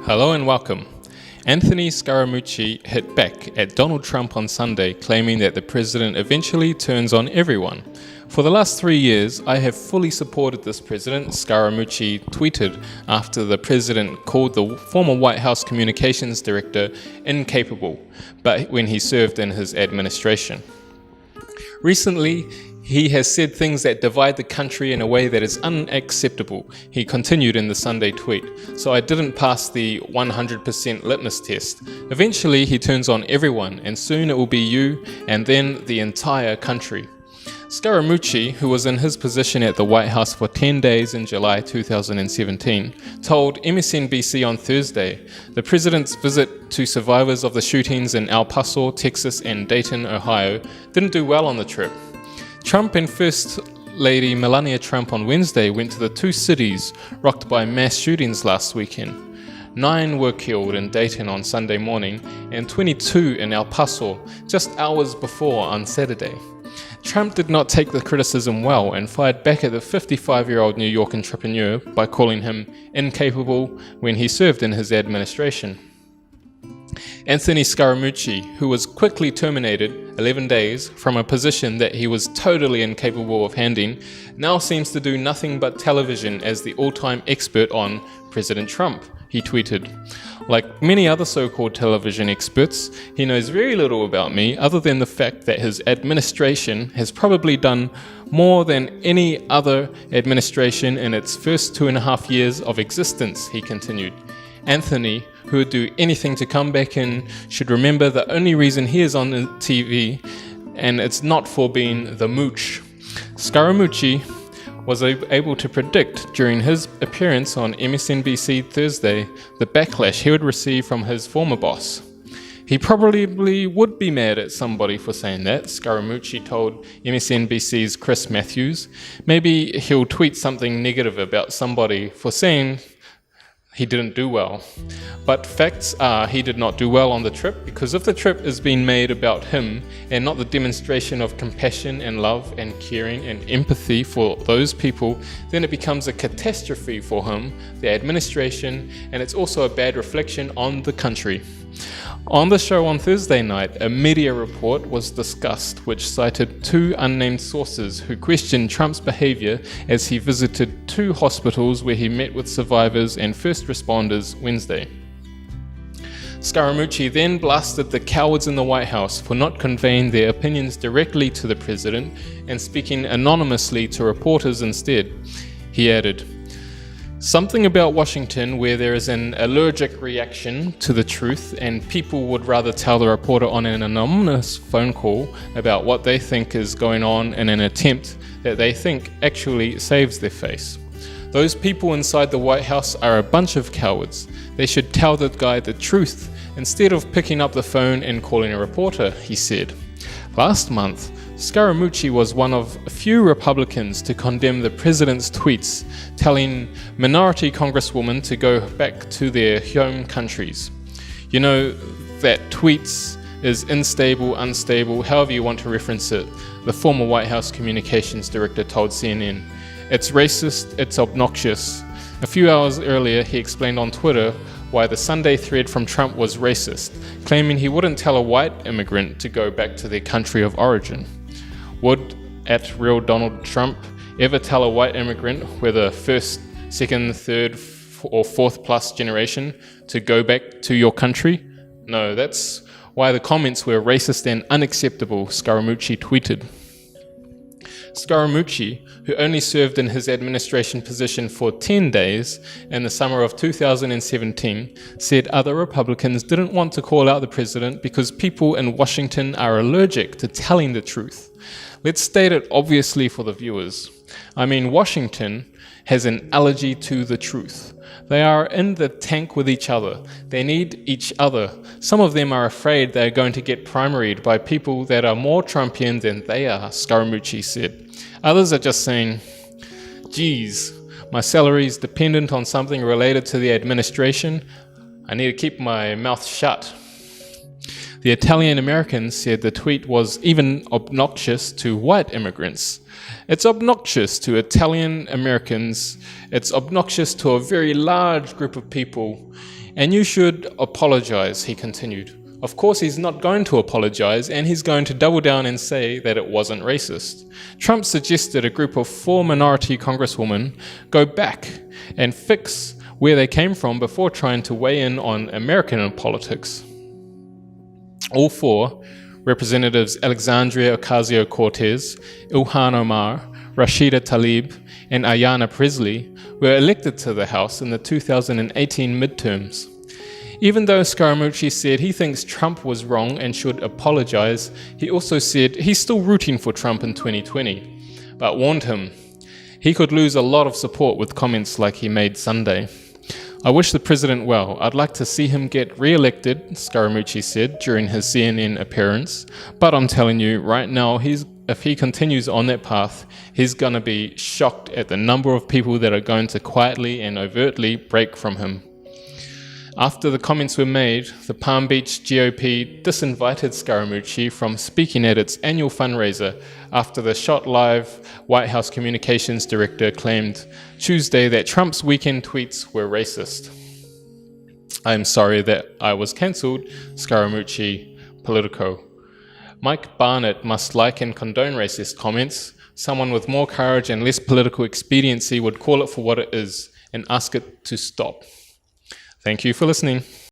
Hello and welcome. Anthony Scaramucci hit back at Donald Trump on Sunday, claiming that the president eventually turns on everyone. For the last 3 years, I have fully supported this president, Scaramucci tweeted after the president called the former White House communications director incapable, but when he served in his administration. Recently, he has said things that divide the country in a way that is unacceptable, he continued in the Sunday tweet. So I didn't pass the 100% litmus test. Eventually, he turns on everyone, and soon it will be you, and then the entire country. Scaramucci, who was in his position at the White House for 10 days in July 2017, told MSNBC on Thursday the president's visit to survivors of the shootings in El Paso, Texas, and Dayton, Ohio, didn't do well on the trip. Trump and First Lady Melania Trump on Wednesday went to the two cities rocked by mass shootings last weekend. 9 were killed in Dayton on Sunday morning and 22 in El Paso just hours before on Saturday. Trump did not take the criticism well and fired back at the 55-year-old New York entrepreneur by calling him incapable when he served in his administration. Anthony Scaramucci, who was quickly terminated 11 days from a position that he was totally incapable of handling, now seems to do nothing but television as the all-time expert on President Trump, he tweeted. Like many other so-called television experts, he knows very little about me other than the fact that his administration has probably done more than any other administration in its first 2.5 years of existence, he continued. Anthony, who would do anything to come back in, should remember the only reason he is on the TV, and it's not for being the mooch. Scaramucci was able to predict during his appearance on MSNBC Thursday the backlash he would receive from his former boss. He probably would be mad at somebody for saying that, Scaramucci told MSNBC's Chris Matthews. Maybe he'll tweet something negative about somebody for saying he didn't do well. But facts are he did not do well on the trip, because if the trip is being made about him and not the demonstration of compassion and love and caring and empathy for those people, then it becomes a catastrophe for him, the administration, and it's also a bad reflection on the country. On the show on Thursday night, a media report was discussed which cited 2 unnamed sources who questioned Trump's behavior as he visited 2 hospitals where he met with survivors and first responders Wednesday. Scaramucci then blasted the cowards in the White House for not conveying their opinions directly to the president and speaking anonymously to reporters instead. He added, "Something about Washington where there is an allergic reaction to the truth and people would rather tell the reporter on an anonymous phone call about what they think is going on in an attempt that they think actually saves their face. Those people inside the White House are a bunch of cowards. They should tell the guy the truth instead of picking up the phone and calling a reporter," he said. Last month, Scaramucci was one of a few Republicans to condemn the president's tweets, telling minority congresswomen to go back to their home countries. You know, that tweets is unstable, however you want to reference it, the former White House communications director told CNN. It's racist, it's obnoxious. A few hours earlier, he explained on Twitter why the Sunday thread from Trump was racist, claiming he wouldn't tell a white immigrant to go back to their country of origin. Would @real Donald Trump ever tell a white immigrant, whether first, second, third, or fourth plus generation, to go back to your country? No, that's why the comments were racist and unacceptable, Scaramucci tweeted. Scaramucci, who only served in his administration position for 10 days in the summer of 2017, said other Republicans didn't want to call out the president because people in Washington are allergic to telling the truth. Let's state it obviously for the viewers. I mean, Washington has an allergy to the truth. They are in the tank with each other. They need each other. Some of them are afraid they're going to get primaried by people that are more Trumpian than they are, Scaramucci said. Others are just saying, geez, my salary is dependent on something related to the administration. I need to keep my mouth shut. The Italian Americans said the tweet was even obnoxious to white immigrants. It's obnoxious to Italian Americans. It's obnoxious to a very large group of people. And you should apologize, he continued. Of course, he's not going to apologize, and he's going to double down and say that it wasn't racist. Trump suggested a group of 4 minority congresswomen go back and fix where they came from before trying to weigh in on American politics. All 4, Representatives Alexandria Ocasio-Cortez, Ilhan Omar, Rashida Tlaib, and Ayanna Pressley, were elected to the House in the 2018 midterms. Even though Scaramucci said he thinks Trump was wrong and should apologize, he also said he's still rooting for Trump in 2020, but warned him he could lose a lot of support with comments like he made Sunday. I wish the president well. I'd like to see him get re-elected, Scaramucci said during his CNN appearance, but I'm telling you right now, if he continues on that path, he's going to be shocked at the number of people that are going to quietly and overtly break from him. After the comments were made, the Palm Beach GOP disinvited Scaramucci from speaking at its annual fundraiser after the Shot Live White House communications director claimed Tuesday that Trump's weekend tweets were racist. I am sorry that I was cancelled, Scaramucci, Politico. Mike Barnett must like and condone racist comments. Someone with more courage and less political expediency would call it for what it is and ask it to stop. Thank you for listening.